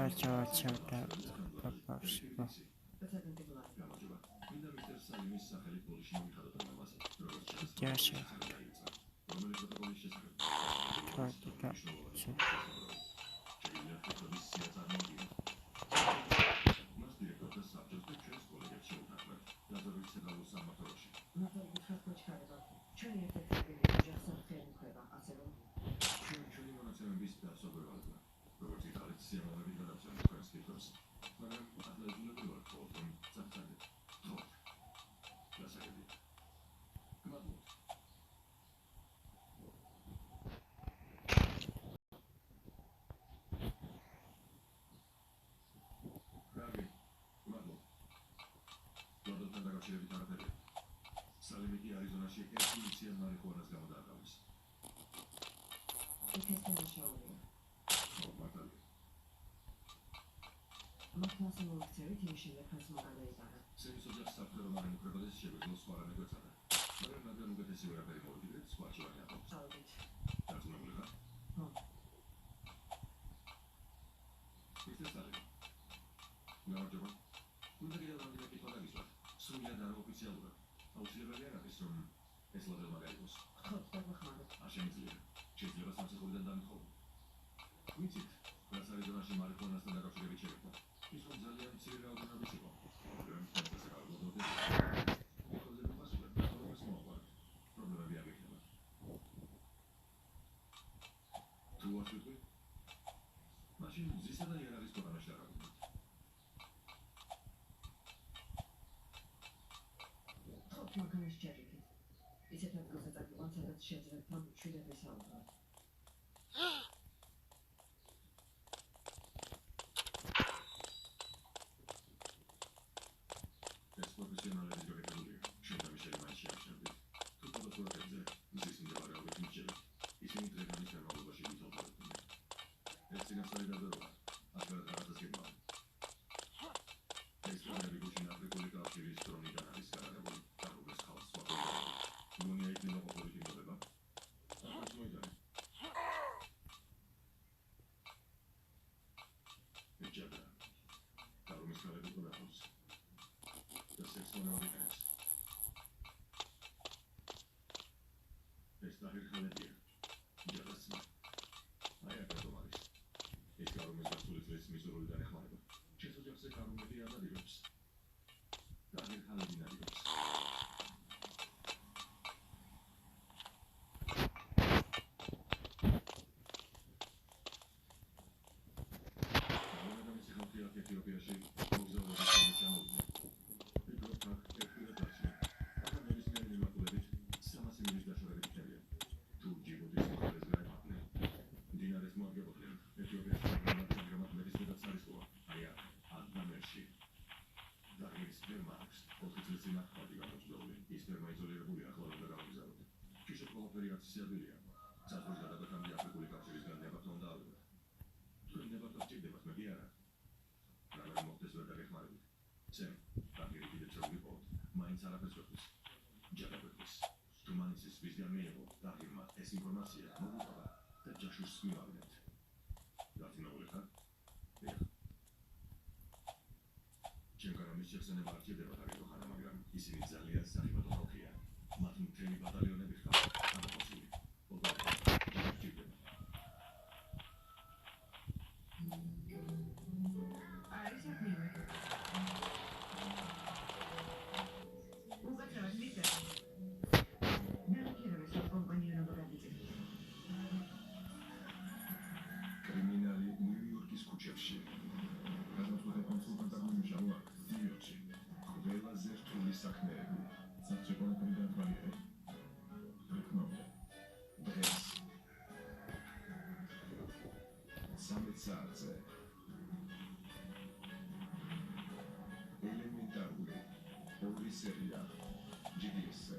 ჩავარჩევდა ბავშვი. Дяша. Salimiki Arizonashi Exhibition marihuanas gamadavis. It is the show. Makasimo activity the Cosmogaleta. Seems to just after the man who prevails, she will go swallow a good time. But I'm not going to get a silver very motivated, squash your hand. That's no good. It's the study. No, Joe. We'll get along with the people. Soon you are official. Auxiliary is from Esla del Magaios. Ashem's she's never such a good than done home. Which it? That's Arizonashi marijuanas and the Rocky Chevrolet. He's from Zalian Syria and Nabishibo. Because it was a small one. Problem we have here. To what should we? Machine, this is a year of Ristora. Makamish Jerry. Is it not because that once that sheds a pump tree every summer? That's professional as you get earlier. Should have shared my share of it. To put the work there, this is in the barrel with Michel. It's in the Minister of the Shady Top. It's in a solid other. I've got a lot of skin on. It's one of the Bushin Africa series from the Cannabis Carnival. Money I know about it in the river. That's my time. Each other. Carum is called the house. The 6 1 of the hands. It's not here, Haladia. Jealous. I have a device. It's Carum is absolutely miserable than a harbor. She's just a Carum with the other ribs. Daniel Haladina ribs. Informacja, mowa, te Joshua Smilnet. Dati nauka? Ja. Ciężko mi się nie bardziej debatari do Hanamagram i Sivizzalia Sahiba do Hokia. Matun treni batalione wychwała, a na posili. Elementary, Poliseria, GDS.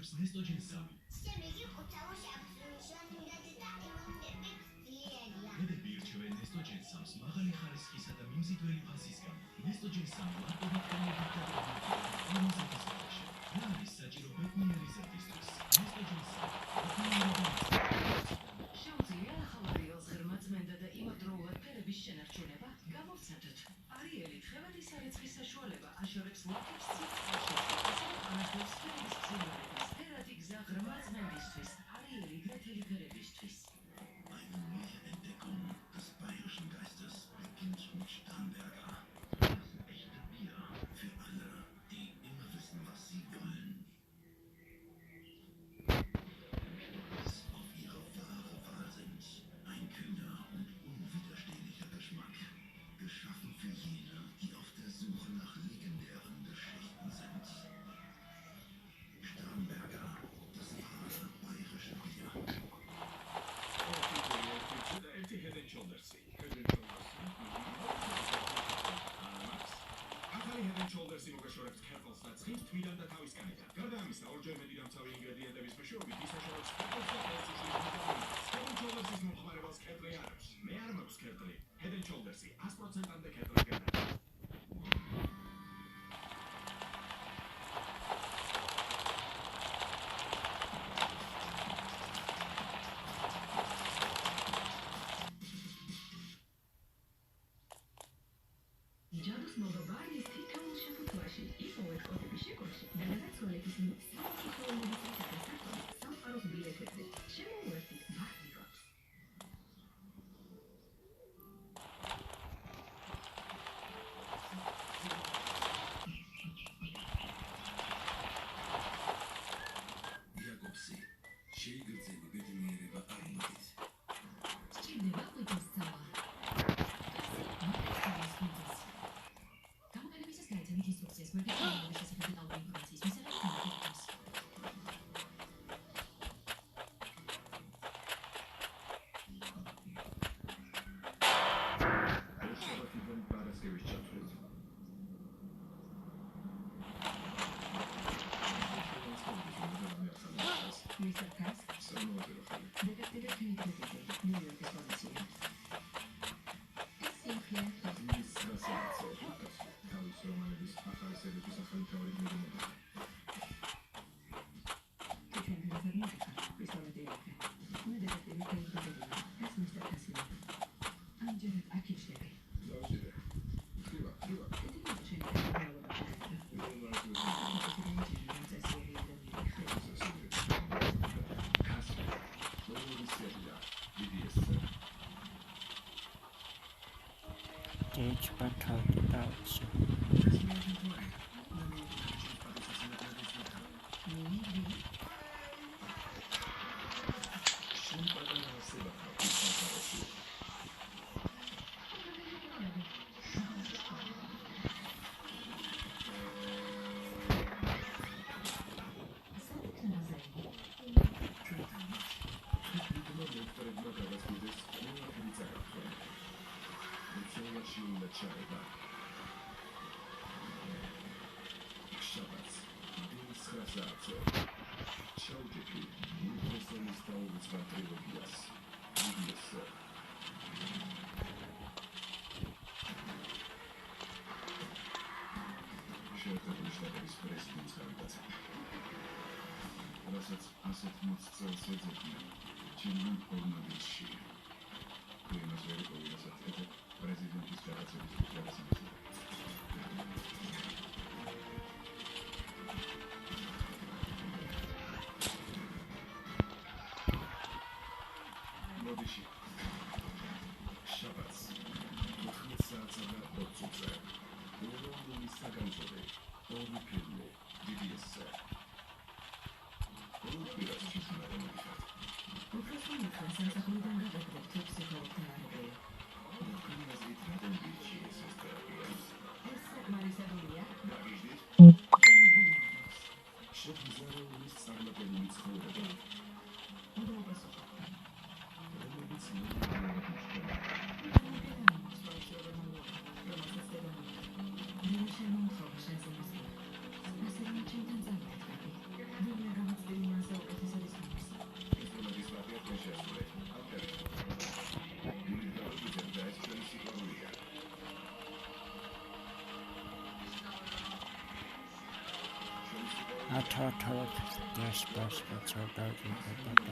მოგაშორებს ნესტოჯენსამი. შემდეგი ყუთაუში აბსოლუტური მიღწევა იმუნიტეტი ძლიერია. მედები ირჩევენ ნესტოჯენსამს მაღალი ხარისხისა და მიმზიდველი ფასისგან. ნესტოჯენსამი ლაპორატორიულად გადაიღებულია ამაზეთის გარეშე. რა არის საჭირო ბედნიერი ზრდისთვის? ნესტოჯენსამი შეუძლია ახალარიელს ღრმა წმენდა და იმავდროულად ფერების შენარჩუნება გამოვცადოთ. არიელი თხევადი სარეცხვის საშუალება აშორებს ლაქებს ციცაბში, ასევე ანადგურს ფერების ცვლილებას. ფერადი გზა ღრმა წმენდისთვის, არიელი გრეთელი ფერებისთვის. Eine neue Entdeckung des bayerischen Geistes beginnt mit Starnberger. Das echte Bier für alle, die immer wissen, was sie wollen. Auf ihre wahre Wahl sind. Ein kühner und unwiderstehlicher Geschmack. Geschaffen für jene, die auf der Suche nach legendären Geschichten sind. Starnberger, das wahre bayerische Bier. ერთი Head and Shoulders-ი. ახალი Head and Shoulders-ი მოგაშორებს ქერხელს და ცხიმს თვიდან და თავისკანიდან. გარდა ამისა, ორჯერ მეტი დამცავი ინგრედიენტების მეშვეობით ის აშორებს ქერხელს და ხელსიშლის ვიტამინებს. Head and Shoulders-ის მომხმარებელს ქერხლი არ აქვს. მე არ მაქვს ქერხლი. Head and Shoulders-ი 100%-ამდე ქერხლისგან არის. ჯადოს მოგება ის თითოეულ შეფუთვაში, იპოვეთ კოდების შეკორში და გადაცვალების სამწუხაროების შესახებ სამყაროს ბილეთებზე. შემოუერთდით მართლაც. იაკობსი, შეიგრძელი ბედნიერება არიმატით. სჭირდება ყვიტის ძალა. გამოყენებისას გაეცემით ინსტრუქციას გვერდის გამოყენების შესახებ დეტალური ინფორმაციის მისაღებად გამოყენებას. შაბათიდან პარასკევის ჩათვლით. Mr. Task, სამოაზრო ხალი. დეტექტივი ქიმიკოსი, ნიუ-იორკის პოლიცია. ეს სიმხლე ის რასაცო. თავის რომანების ახალი სერიის ახალი თავი მიღება. დავჭირე. ხივა. Each battle touch. ჩაუჭიქი ინგლისურის დაუცვა ტრილოგიას. შეერთებული შტატების პრეზიდენტის განკაცება. რასაც ასეთ მოწელს ეძებდნენ ჩინურ პორნოგრაფიაში. იმას ვერ ყოფილა, რასაც ეძებ პრეზიდენტის გადაცემის გადაცემის. მოდიში. შაბათს 14 საათსა და 20 წუთზე. ლონდონის საგანძურე ორი ფილმი DBS-ზე. ორი ფილმი უფროსული ხასასახლიდან გადაგდეთ ფსიქოლოგთან არბე. Україна звідти не більші сестри. ათავ-თავად დასპასპაცავ დაუჭირდება.